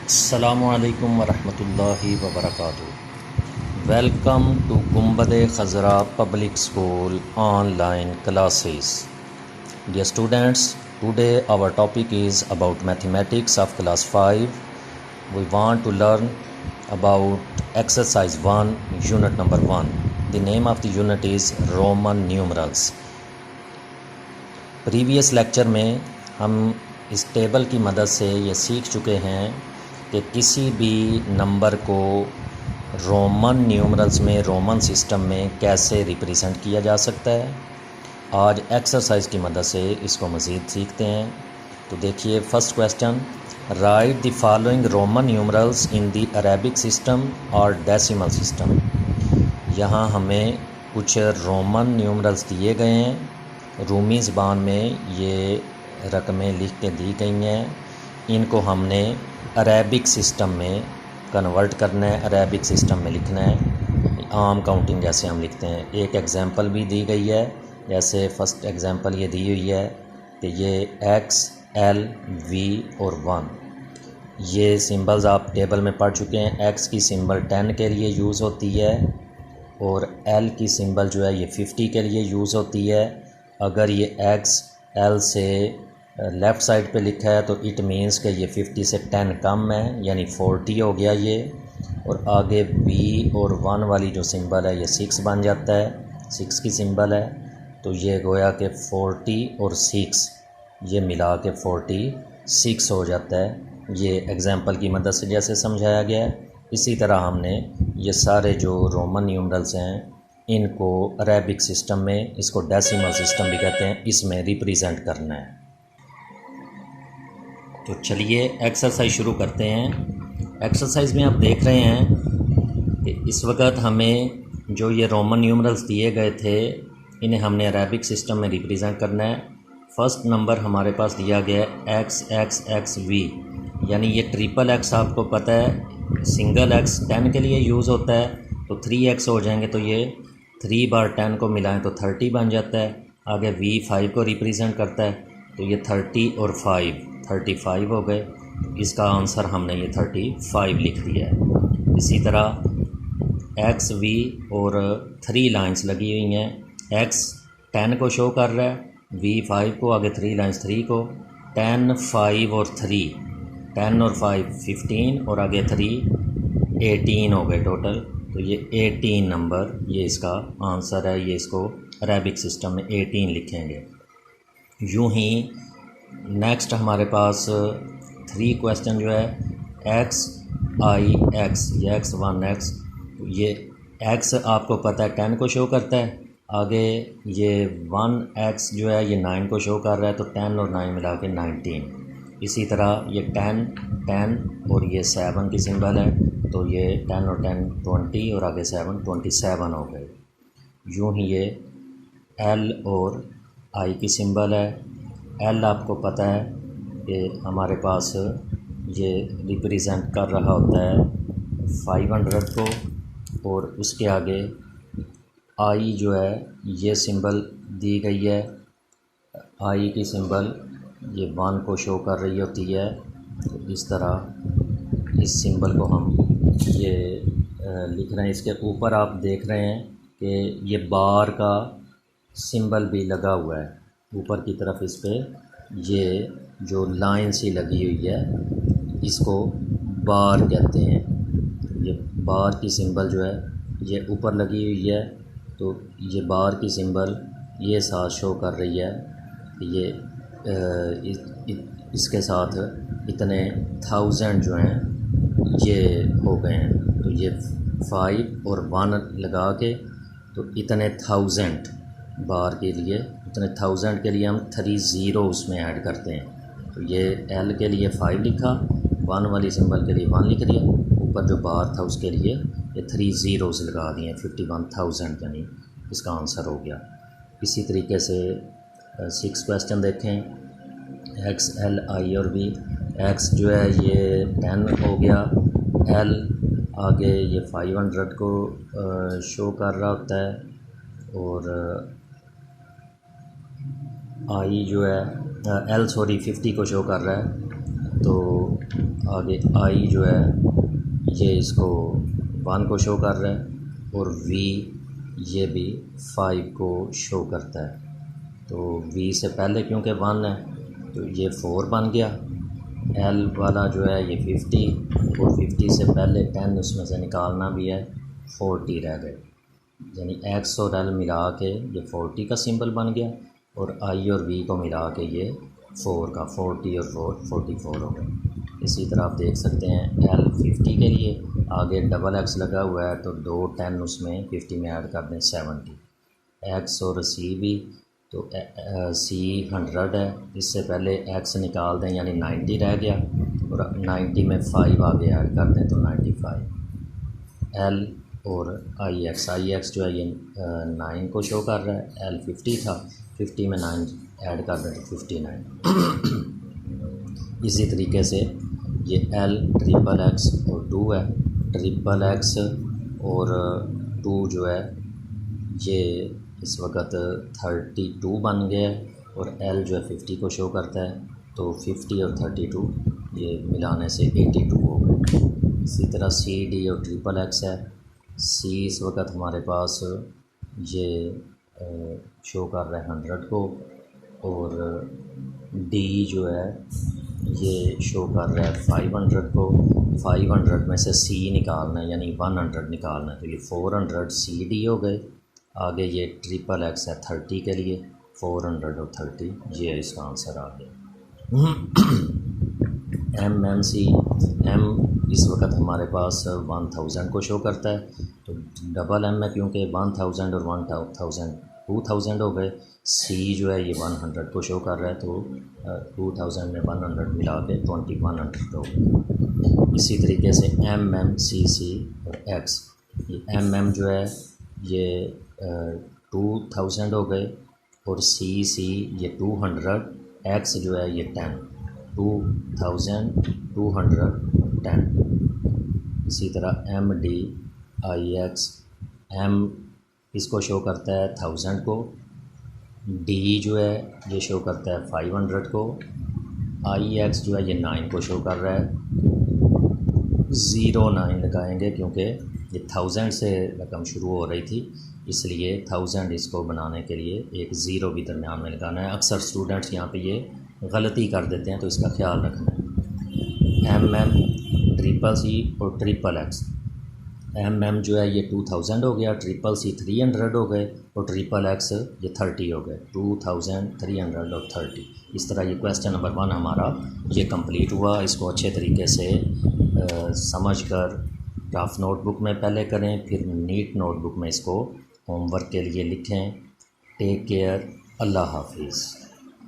अस्सलामुअलैकुम वरहमतुल्लाहि वबरकातुहू। Welcome to Gumbad Khazra public school online classes. Dear students, today our topic is about mathematics of class 5. We want to learn about exercise 1, unit number 1. The name of the unit is Roman numerals. Previous lecture में हम इस table की मदद से ये सीख चुके हैं कि किसी भी नंबर को रोमन न्यूमरल्स में, रोमन सिस्टम में कैसे रिप्रेजेंट किया जा सकता है। आज एक्सरसाइज की मदद से इसको मज़ीद सीखते हैं। तो देखिए, first question, right the following Roman numerals in the Arabic system और डेसिमल सिस्टम। यहाँ हमें कुछ रोमन न्यूमरल्स दिए गए हैं, रूमी ज़बान में ये रकमें लिख के दी गई हैं। इनको हमने अरेबिक सिस्टम में कन्वर्ट करना है, अरेबिक सिस्टम में लिखना है, आम काउंटिंग जैसे हम लिखते हैं। एक एग्जांपल भी दी गई है, जैसे फर्स्ट एग्जांपल ये दी हुई है कि ये एक्स, एल, वी और 1, ये सिंबल्स आप टेबल में पढ़ चुके हैं। एक्स की सिंबल 10 के लिए यूज़ होती है और एल की सिंबल जो है ये 50 के लिए यूज़ होती है। अगर ये एक्स एल से लेफ़्ट साइड पे लिखा है तो इट मीन्स कि ये 50 से 10 कम है, यानी 40 हो गया ये। और आगे बी और 1 वाली जो सिंबल है ये 6 बन जाता है, 6 की सिंबल है। तो ये गोया कि 40 और 6 ये मिला के 46 हो जाता है। ये एग्जांपल की मदद से जैसे समझाया गया है, इसी तरह हमने ये सारे जो रोमन न्यूमरल्स हैं इनको अरेबिक सिस्टम में, इसको डेसिमल सिस्टम भी कहते हैं, इसमें रिप्रेजेंट करना है। तो चलिए एक्सरसाइज शुरू करते हैं। एक्सरसाइज में आप देख रहे हैं कि इस वक्त हमें जो ये रोमन न्यूमरल्स दिए गए थे इन्हें हमने अरेबिक सिस्टम में रिप्रेजेंट करना है। फर्स्ट नंबर हमारे पास दिया गया है एक्स एक्स एक्स वी, यानी ये ट्रिपल एक्स आपको पता है, सिंगल एक्स 10 के लिए यूज़ होता है, तो 3x हो जाएंगे। तो ये 3 बार 10 को मिलाएं तो 30 बन जाता है। आगे v 5 को रिप्रेजेंट करता है, तो ये 30 और 5 35 हो गए। इसका आंसर हमने ये 35 लिख दिया है। इसी तरह एक्स वी और 3 लाइंस लगी हुई हैं। एक्स 10 को शो कर रहा है, वी 5 को, आगे 3 लाइंस 3 को। 10, 5 और 3, 10 और 5 15 और आगे 3 18 हो गए टोटल। तो ये 18 नंबर ये इसका आंसर है। ये इसको अरेबिक सिस्टम में 18 लिखेंगे। यूं ही नेक्स्ट हमारे पास 3 क्वेश्चन जो है एक्स आई एक्स, ये एक्स 1x, ये एक्स आपको पता है 10 को शो करता है। आगे ये 1x जो है ये 9 को शो कर रहा है, तो 10 और 9 मिला के 19। इसी तरह ये 10 10 और ये 7 की सिंबल है, तो ये 10 और 10 20 और आगे 7 27 हो गए। यूं ही ये एल और आई की सिंबल है। एल आपको पता है कि हमारे पास ये रिप्रेजेंट कर रहा होता है 500 को, और उसके आगे आई जो है ये सिंबल दी गई है। आई की सिंबल ये 1 को शो कर रही होती है। तो इस तरह इस सिंबल को हम ये लिख रहे हैं। इसके ऊपर आप देख रहे हैं कि ये बार का सिंबल भी लगा हुआ है ऊपर की तरफ। इस पर ये जो लाइन सी लगी हुई है इसको बार कहते हैं। ये बार की सिंबल जो है ये ऊपर लगी हुई है, तो ये बार की सिंबल ये साथ शो कर रही है कि ये इसके साथ इतने 1000 जो हैं ये हो गए हैं। तो ये 5 और 1 लगा के तो इतने 1000 बार के लिए, इतने 1000 के लिए हम 30 उसमें ऐड करते हैं। तो ये एल के लिए 5 लिखा, 1 वाली सिंबल के लिए 1 लिख दिया, ऊपर जो बार था उसके लिए ये 30 लगा दिए, 51,000 यानी इसका आंसर हो गया। इसी तरीके से 6 क्वेश्चन देखें। एक्स एल आई और वी, एक्स जो है ये 10 हो गया, एल आगे ये 500 को शो कर रहा होता है, और आई जो है एल 50 को शो कर रहा है। तो आगे आई जो है ये इसको 1 को शो कर रहा है और वी ये भी 5 को शो करता है। तो वी से पहले क्योंकि 1 है तो ये 4 बन गया। एल वाला जो है ये 50 और 50 से पहले 10 उसमें से निकालना भी है, 40 रह गए। यानी एक्स और एल मिला के ये 40 का सिंबल बन गया और आई और वी को मिला के ये 4 का 40 और 4 44 हो गया। इसी तरह आप देख सकते हैं एल 50 के लिए आगे डबल एक्स लगा हुआ है तो 2 10 उसमें 50 में ऐड कर दें 70। एक्स और सी भी तो सी 100 है, इससे पहले एक्स निकाल दें यानी 90 रह गया और 90 में 5 आगे ऐड कर दें तो 95। एल और आई एक्स जो है ये 9 को शो कर रहा है। एल 50 था, 50 में 9 ऐड कर दें तो 59। इसी तरीके से ये एल ट्रिपल एक्स और 2 है, ट्रिपल एक्स और 2 जो है ये इस वक्त 32 बन गया है और एल जो है 50 को शो करता है तो 50 और 32 ये मिलाने से 82 हो गए। इसी तरह सी डी और ट्रिपल एक्स है। सी इस वक्त हमारे पास ये शो कर रहा है 100 को और डी जो है ये शो कर रहा है 500 को। 500 में से सी निकालना है यानी 100 निकालना है तो ये 400 सी डी हो गए। आगे ये ट्रिपल एक्स है 30 के लिए, 400 और 30 ये इसका आंसर आ गया। एम सी एम इस वक्त हमारे पास 1000 को शो करता है तो डबल एम है क्योंकि 1000 और 1000 2000 हो गए। सी जो है ये 100 को शो कर रहा है तो 2000 में 100 मिला के 2100 हो गए। इसी तरीके से एम सी और एक्स, ये एम जो है ये 2000 हो गए और सी ये 200, एक्स जो है ये 10, 2210। इसी तरह M D I X, M इसको शो करता है 1000 को, डी जो है ये शो करता है 500 को, आई एक्स जो है ये 9 को शो कर रहा है। 09 लगाएंगे क्योंकि ये 1000 से रकम शुरू हो रही थी इसलिए 1000 इसको बनाने के लिए एक ज़ीरो भी दरमियान में लगाना है। अक्सर स्टूडेंट्स यहाँ पे ये गलती कर देते हैं तो इसका ख्याल रखना है। एम ट्रिपल सी और ट्रिपल एक्स, एम जो है ये 2000 हो गया, ट्रिपल सी 300 हो गए और ट्रिपल एक्स ये 30 हो गए। 2000 300 और 30। इस तरह ये क्वेश्चन नंबर 1 हमारा ये कंप्लीट हुआ। इसको अच्छे तरीके से समझ कर रफ नोटबुक में पहले करें, फिर नीट नोटबुक में इसको होमवर्क के लिए लिखें। टेक केयर, अल्लाह हाफिज़।